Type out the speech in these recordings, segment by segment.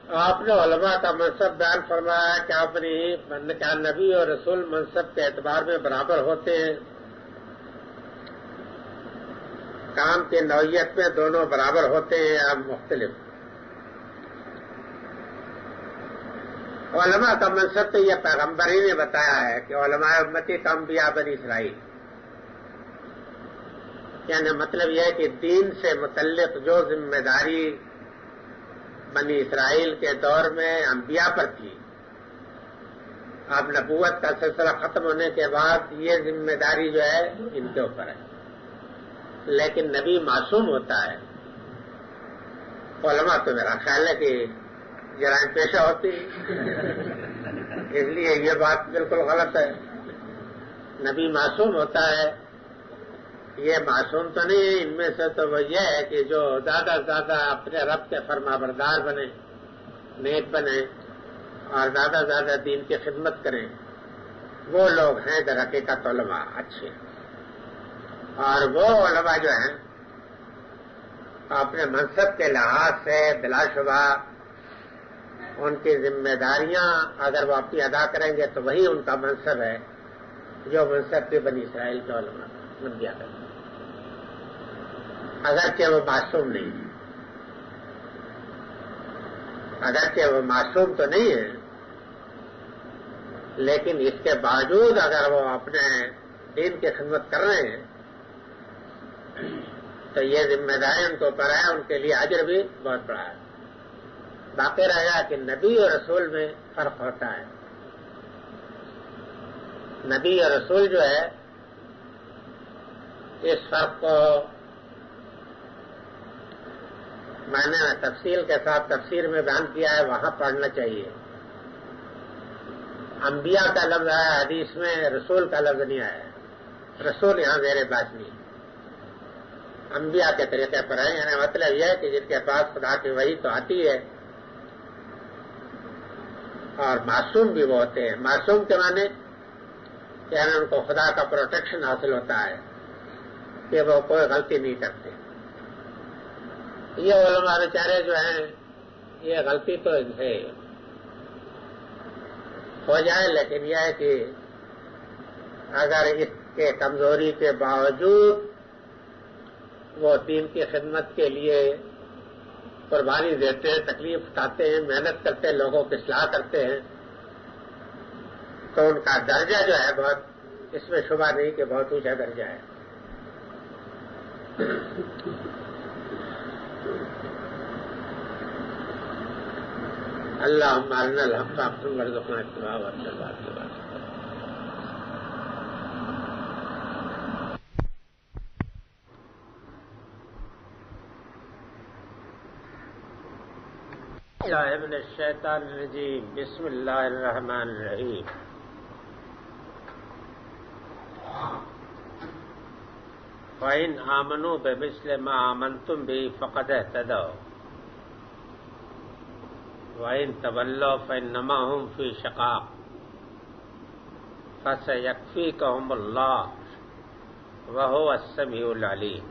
آپ نے علماء کا منصب بیان فرمایا کہ اپنی کیا نبی اور رسول منصب کے اعتبار میں برابر ہوتے ہیں، کام کی نوعیت میں دونوں برابر ہوتے ہیں یا مختلف؟ علماء کا منصب تو یہ پیغمبر ہی نے بتایا ہے کہ علماء امتی کا انبیاء بنی اسرائیل، یعنی مطلب یہ ہے کہ دین سے متعلق جو ذمہ داری بنی اسرائیل کے دور میں انبیاء پر تھی، اب نبوت کا سلسلہ ختم ہونے کے بعد یہ ذمہ داری جو ہے ان کے اوپر ہے، لیکن نبی معصوم ہوتا ہے۔ علماء تو میرا خیال ہے کہ جرائم پیشہ ہوتی ہے، اس لیے یہ بات بالکل غلط ہے۔ نبی معصوم ہوتا ہے، یہ معصوم تو نہیں ہے، ان میں سے تو وہ یہ ہے کہ جو زیادہ سے زیادہ اپنے رب کے فرما بردار بنے، نیک بنے اور زیادہ سے زیادہ دین کی خدمت کریں، وہ لوگ ہیں در حقیقت علماء اچھے۔ اور وہ علماء جو ہیں اپنے منصب کے لحاظ سے بلا شبہ ان کی ذمہ داریاں اگر وہ اپنی ادا کریں گے تو وہی ان کا منصب ہے جو منصب کے بنی اسرائیل کے علماء بن گیا کریں، اگرچہ وہ معصوم نہیں ہے، اگرچہ وہ معصوم تو نہیں ہے، لیکن اس کے باوجود اگر وہ اپنے دین کی خدمت کر رہے ہیں تو یہ ذمہ داری ان کے اوپر ہے، ان کے لیے اجر بھی بہت بڑا ہے۔ باقی رہ گیا کہ نبی اور رسول میں فرق ہوتا ہے۔ نبی اور رسول جو ہے اس فرق کو میں نے تفصیل کے ساتھ تفسیر میں بیان کیا ہے، وہاں پڑھنا چاہیے۔ انبیاء کا لفظ آیا حدیث میں، رسول کا لفظ نہیں آیا ہے۔ رسول یہاں زیر بات نہیں، انبیاء کے طریقے پر ہے، یعنی مطلب یہ ہے کہ جن کے پاس خدا کی وحی تو آتی ہے اور معصوم بھی وہ ہوتے ہیں۔ معصوم کے معنی یعنی ان کو خدا کا پروٹیکشن حاصل ہوتا ہے کہ وہ کوئی غلطی نہیں کرتے۔ یہ علماء بیچارے جو ہیں یہ غلطی تو ان سے ہو جائے، لیکن یہ ہے کہ اگر اس کے کمزوری کے باوجود وہ دین کی خدمت کے لیے قربانی دیتے ہیں، تکلیف اٹھاتے ہیں، محنت کرتے ہیں، لوگوں کی اصلاح کرتے ہیں، تو ان کا درجہ جو ہے بہت، اس میں شبہ نہیں کہ بہت اونچا درجہ ہے۔ اللہم ارنا الحق حقا وارزقنا اتباعہ وارنا الباطل باطلا۔ من الشیطان الرجیم، بسم اللہ الرحمن الرحیم۔ فَإِنْ آمَنُوا بِمِثْلِ مَا آمَنْتُمْ بِهِ فَقَدِ اهْتَدَوْا وَإِنْ تَوَلَّوْا فَإِنَّمَا هُمْ فِي شِقَاقٍ فَسَيَكْفِيكَهُمُ اللَّهُ وَهُوَ السَّمِيعُ الْعَلِيمُ۔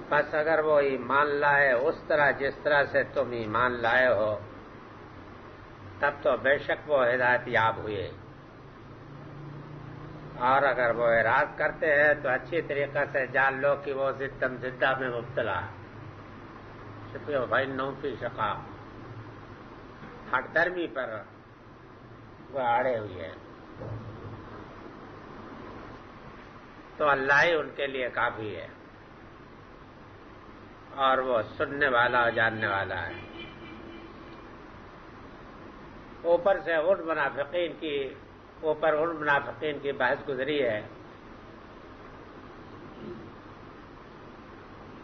بس اگر وہ ایمان لائے اس طرح جس طرح سے تم ایمان لائے ہو، تب تو بے شک وہ ہدایت یاب ہوئے، اور اگر وہ اعراض کرتے ہیں تو اچھی طریقے سے جان لو کہ وہ زدہ میں مبتلا ہے، فَإِنَّهُمْ فِي شِقَاقٍ، ہٹ درمی پر وہ اڑے ہوئے ہیں، تو اللہ ہی ان کے لیے کافی ہے، اور وہ سننے والا اور جاننے والا ہے۔ اوپر سے ان منافقین کی بحث گزری ہے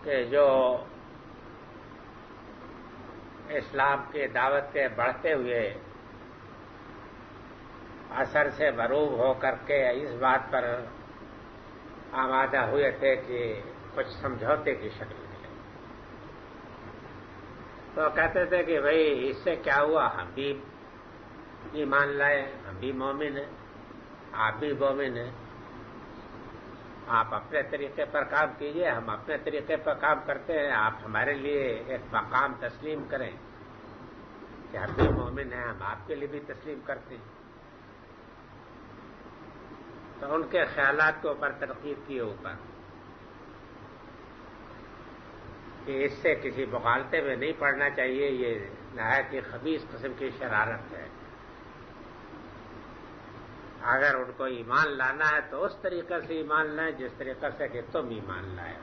کہ جو اسلام کی دعوت کے بڑھتے ہوئے اثر سے مروب ہو کر کے اس بات پر آمادہ ہوئے تھے کہ کچھ سمجھوتے کی شکل میں، تو کہتے تھے کہ بھئی اس سے کیا ہوا، ہم بھی ایمان لائے، ہم بھی مومن ہیں، آپ بھی مومن ہیں، آپ اپنے طریقے پر کام کیجئے، ہم اپنے طریقے پر کام کرتے ہیں، آپ ہمارے لیے ایک مقام تسلیم کریں کہ ہم بھی مومن ہیں، ہم آپ کے لیے بھی تسلیم کرتے ہیں۔ تو ان کے خیالات کے اوپر تنقید کیے اوپر کہ اس سے کسی مغالطے میں نہیں پڑنا چاہیے، یہ نہایت ہی خبیث قسم کی شرارت ہے۔ اگر ان کو ایمان لانا ہے تو اس طریقے سے ایمان لائیں جس طریقے سے کہ تم ایمان لائے،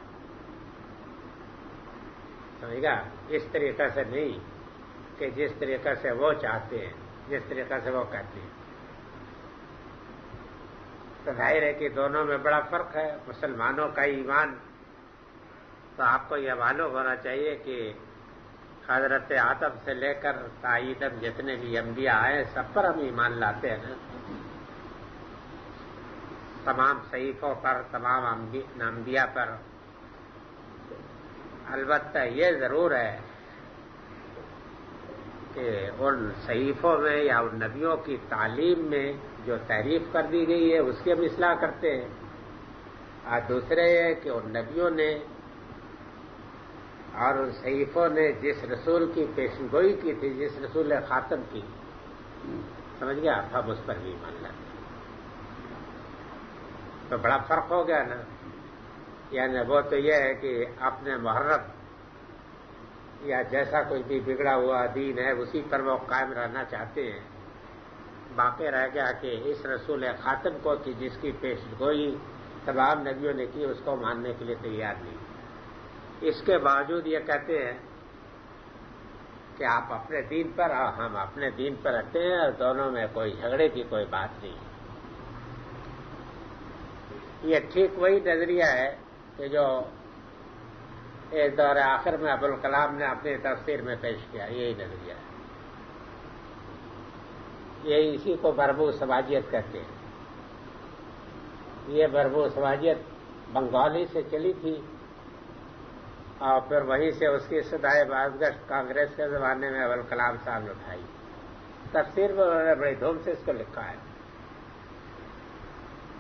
سمجھ گا؟ اس طریقے سے نہیں کہ جس طریقے سے وہ چاہتے ہیں، جس طریقے سے وہ کہتے ہیں۔ تو ظاہر ہے کہ دونوں میں بڑا فرق ہے۔ مسلمانوں کا ایمان تو آپ کو یہ معلوم ہونا چاہیے کہ حضرت آدم سے لے کر تائیدم جتنے بھی انبیاء آئے سب پر ہم ایمان لاتے ہیں نا، تمام صحیفوں پر، تمام انبیاء پر۔ البتہ یہ ضرور ہے کہ ان صحیفوں میں یا ان نبیوں کی تعلیم میں جو تحریف کر دی گئی ہے اس کی ہم اصلاح کرتے ہیں، اور دوسرے یہ کہ ان نبیوں نے اور ان صحیفوں نے جس رسول کی پیشن گوئی کی تھی، جس رسول خاتم کی، سمجھ گیا، ہم اس پر بھی ایمان لاتے ہیں۔ تو بڑا فرق ہو گیا نا۔ یعنی وہ تو یہ ہے کہ اپنے محرم یا جیسا کوئی بھی بگڑا ہوا دین ہے اسی پر وہ قائم رہنا چاہتے ہیں، باقی رہ گیا کہ اس رسول خاتم کو کہ جس کی پیش گوئی تمام نبیوں نے کی اس کو ماننے کے لیے تیار نہیں۔ اس کے باوجود یہ کہتے ہیں کہ آپ اپنے دین پر اور ہم اپنے دین پر رہتے ہیں، اور دونوں میں کوئی جھگڑے کی کوئی بات نہیں۔ یہ ٹھیک وہی نظریہ ہے کہ جو ایک دور آخر میں ابوالکلام نے اپنی تفسیر میں پیش کیا، یہی نظریہ ہے۔ یہ اسی کو بربو سماجیت کہتے ہیں۔ یہ بربو سماجیت بنگالی سے چلی تھی، اور پھر وہیں سے اس کی صدائے بازگشت کانگریس کے زمانے میں ابوالکلام صاحب نے اٹھائی۔ تفسیر میں انہوں نے بڑی دھوم سے اس کو لکھا ہے۔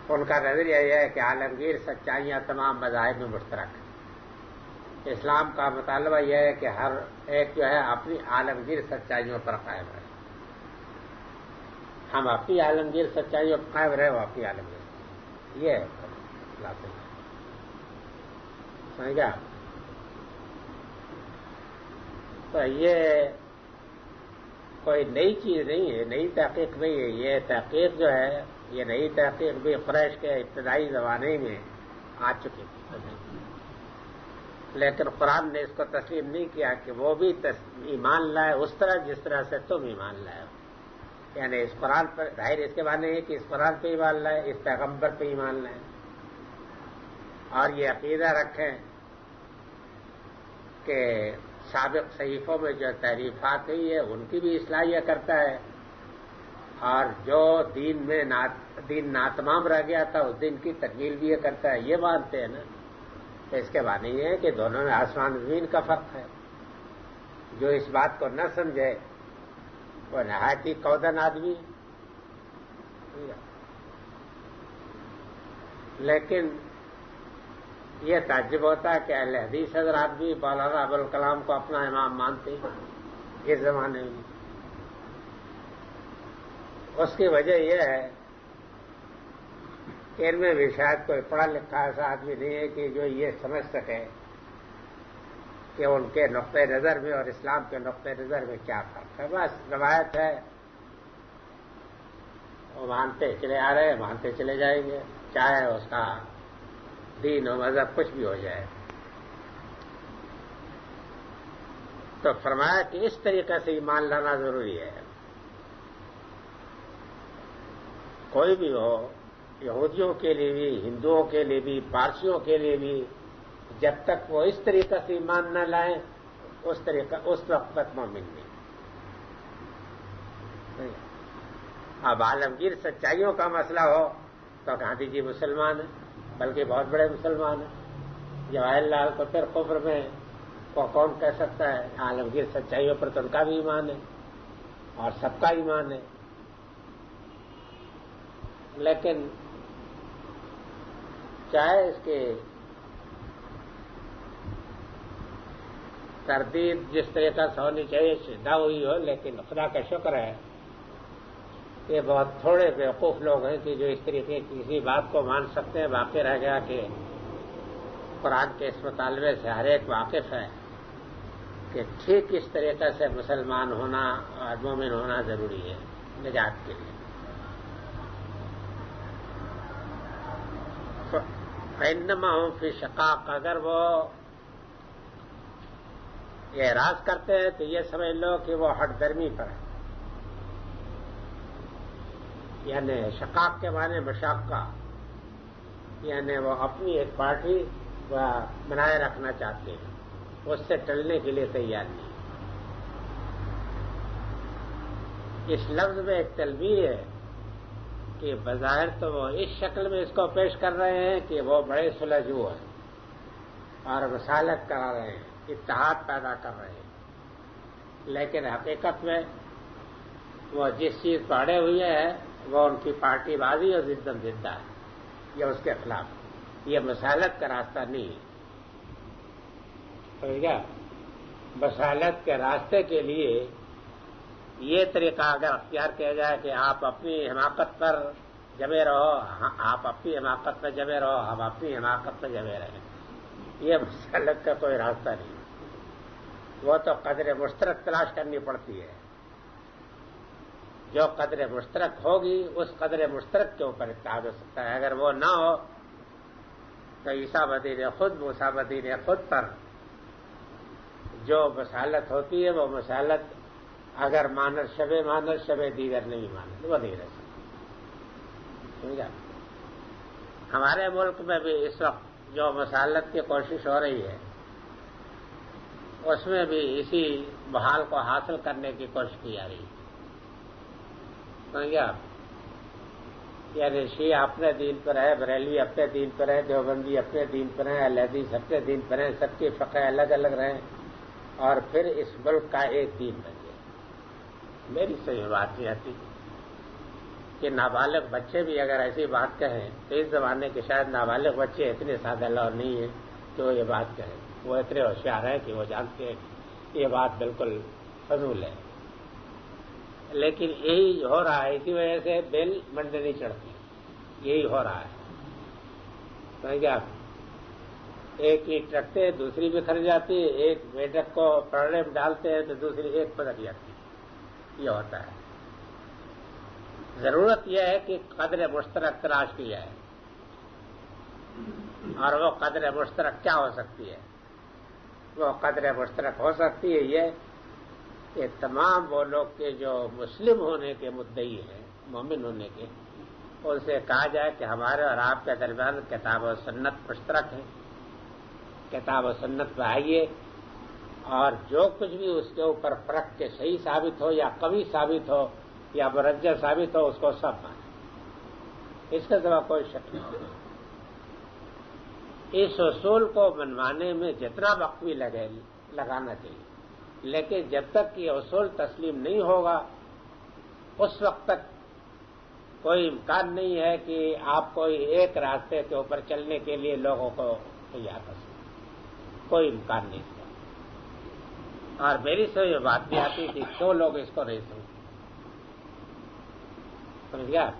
ان کا نظریہ یہ ہے کہ عالمگیر سچائیاں تمام مذاہب میں مشترک ہیں۔ اسلام کا مطالبہ یہ ہے کہ ہر ایک جو ہے اپنی عالمگیر سچائیوں پر قائم رہے، ہم اپنی عالمگیر سچائیوں پر قائم رہے، وہ اپنی عالمگیر، یہ ہے سمجھ گیا؟ تو یہ کوئی نئی چیز نہیں ہے، نئی تحقیق نہیں ہے۔ یہ تحقیق جو ہے، یہ نئی تحقیق بھی قریش کے ابتدائی زمانے میں آ چکی تھی، لیکن قرآن نے اس کو تسلیم نہیں کیا کہ وہ بھی ایمان لائے اس طرح جس طرح سے تم ایمان لائے ہو۔ یعنی اس قرآن پر ظاہر اس کے معنی ہے کہ اس قرآن پہ ایمان لائے، اس پیغمبر پہ ایمان لائے، اور یہ عقیدہ رکھیں کہ سابق صحیفوں میں جو تحریفات ہوئی ہے ان کی بھی اصلاح یہ کرتا ہے، اور جو دین میں دین ناتمام رہ گیا تھا اس دین کی تکمیل بھی یہ کرتا ہے، یہ مانتے ہیں نا۔ تو اس کے معنی یہ ہے کہ دونوں میں آسمان زمین کا فرق ہے۔ جو اس بات کو نہ سمجھے وہ نہایت ہی کودن آدمی، لیکن یہ تعجب ہوتا ہے کہ اہل حدیث حضرات بھی مولانا ابوالکلام کو اپنا امام مانتے ہیں اس زمانے میں۔ اس کی وجہ یہ ہے کہ ان میں بھی شاید کوئی پڑھا لکھا ایسا آدمی نہیں ہے کہ جو یہ سمجھ سکے کہ ان کے نقطۂ نظر میں اور اسلام کے نقطۂ نظر میں کیا فرق ہے۔ بس روایت ہے، وہ مانتے چلے آ رہے ہیں، مانتے چلے جائیں گے، چاہے اس کا دین و مذہب کچھ بھی ہو جائے۔ تو فرمایا کہ اس طریقے سے ایمان لانا ضروری ہے۔ کوئی بھی ہو، یہودیوں کے لیے بھی، ہندوؤں کے لیے بھی، پارسیوں کے لیے بھی، جب تک وہ اس طریقے سے ایمان نہ لائیں اس وقت تک مومن نہیں۔ اب عالمگیر سچائیوں کا مسئلہ ہو تو گاندھی جی مسلمان ہیں، بلکہ بہت بڑے مسلمان ہیں۔ جواہر لال کو پھر کفر میں کو کون کہہ سکتا ہے؟ عالمگیر سچائیوں پر تو ان کا بھی ایمان ہے اور سب کا ایمان ہے، لیکن چاہے اس کی تردید جس طریقہ سے ہونی چاہیے شدہ ہوئی ہو، لیکن خدا کا شکر ہے کہ بہت تھوڑے بیوقوف لوگ ہیں کہ جو اس طریقے کی کسی بات کو مان سکتے ہیں. واقع رہ گیا کہ قرآن کے اس مطالبے سے ہر ایک واقف ہے کہ ٹھیک اس طریقے سے مسلمان ہونا اور مومن ہونا ضروری ہے نجات کے لیے. فإنما هم فی شقاق، اگر وہ یہ اعراض کرتے ہیں تو یہ سمجھ لو کہ وہ ہٹ درمی پر ہے. یعنی شقاق کے معنی مشاقہ، یعنی وہ اپنی ایک پارٹی بنائے رکھنا چاہتے ہیں، اس سے ٹلنے کے لیے تیار نہیں. اس لفظ میں ایک تلبیہ ہے کہ بظاہر تو وہ اس شکل میں اس کو پیش کر رہے ہیں کہ وہ بڑے سلجھو ہیں اور رسالت کرا رہے ہیں، اتحاد پیدا کر رہے ہیں، لیکن حقیقت میں وہ جس چیز پر اڑے ہوئے ہیں وہ ان کی پارٹی بازی اور ضدم زدہ ہے، یہ اس کے خلاف، یہ مسالت کا راستہ نہیں ہے. سمجھ گیا؟ مسالت کے راستے کے لیے یہ طریقہ اگر اختیار کیا جائے کہ آپ اپنی حماقت پر جمے رہو، آپ اپنی حماقت میں جمے رہو، ہم اپنی حماقت میں جمے رہیں، یہ مسالت کا کوئی راستہ نہیں. وہ تو قدر مشترک تلاش کرنی پڑتی ہے. جو قدر مشترک ہوگی اس قدر مشترک کے اوپر اتحاد ہو سکتا ہے. اگر وہ نہ ہو تو عیسیٰ بدین خود، موسیٰ بدین خود پر جو مسالت ہوتی ہے وہ مسالت اگر مانر شب دیگر نہیں مانت، وہ نہیں رہ سکتی. سمجھا؟ ہمارے ملک میں بھی اس وقت جو مسالت کی کوشش ہو رہی ہے اس میں بھی اسی بحال کو حاصل کرنے کی کوشش کی جا رہی ہے. سمجھا؟ یعنی شیعہ اپنے دین پر ہے، بریلوی اپنے دین پر ہے، دیوبندی اپنے دین پر ہے، اہل حدیث اپنے دین پر ہیں، سب کی فقہ الگ الگ رہیں اور پھر اس ملک کا ایک دین بن جائے. میری صحیح بات نہیں آتی کہ نابالغ بچے بھی اگر ایسی بات کہیں تو اس زمانے کے شاید نابالغ بچے اتنے سادہ لوح نہیں ہیں کہ وہ یہ بات کہیں. وہ اتنے ہوشیار ہیں کہ وہ جانتے ہیں کہ یہ بات بالکل فضول ہے، لیکن یہی ہو رہا ہے. اسی وجہ سے بیل منڈے نہیں چڑھتی، یہی ہو رہا ہے. سمجھ گیا؟ ایک اینٹ رکھتے ہیں دوسری بکھر جاتی ہے، ایک میڈک کو پرڑے میں ڈالتے ہیں تو دوسری ایک پلٹ جاتی ہے. یہ ہوتا ہے. ضرورت یہ ہے کہ قدر مشترک تلاش کی جائے، اور وہ قدر مشترک کیا ہو سکتی ہے؟ وہ قدر مشترک ہو سکتی ہے یہ کہ تمام وہ لوگ کے جو مسلم ہونے کے مدعی ہیں، مومن ہونے کے، ان سے کہا جائے کہ ہمارے اور آپ کے درمیان کتاب و سنت مشترک ہے، کتاب و سنت پہ آئیے، اور جو کچھ بھی اس کے اوپر فرق کے صحیح ثابت ہو یا قوی ثابت ہو یا مرجح ثابت ہو اس کو سب مانیں. اس کے سوا کوئی شک نہیں. اس اصول کو منوانے میں جتنا وقت بھی لگانا چاہیے، لیکن جب تک یہ اصول تسلیم نہیں ہوگا اس وقت تک کوئی امکان نہیں ہے کہ آپ کوئی ایک راستے کے اوپر چلنے کے لیے لوگوں کو تیار کر سکیں. کوئی امکان نہیں ہے. اور میری سے یہ بات بھی آتی کہ کیوں لوگ اس کو نہیں سمجھتے. سمجھ گیا؟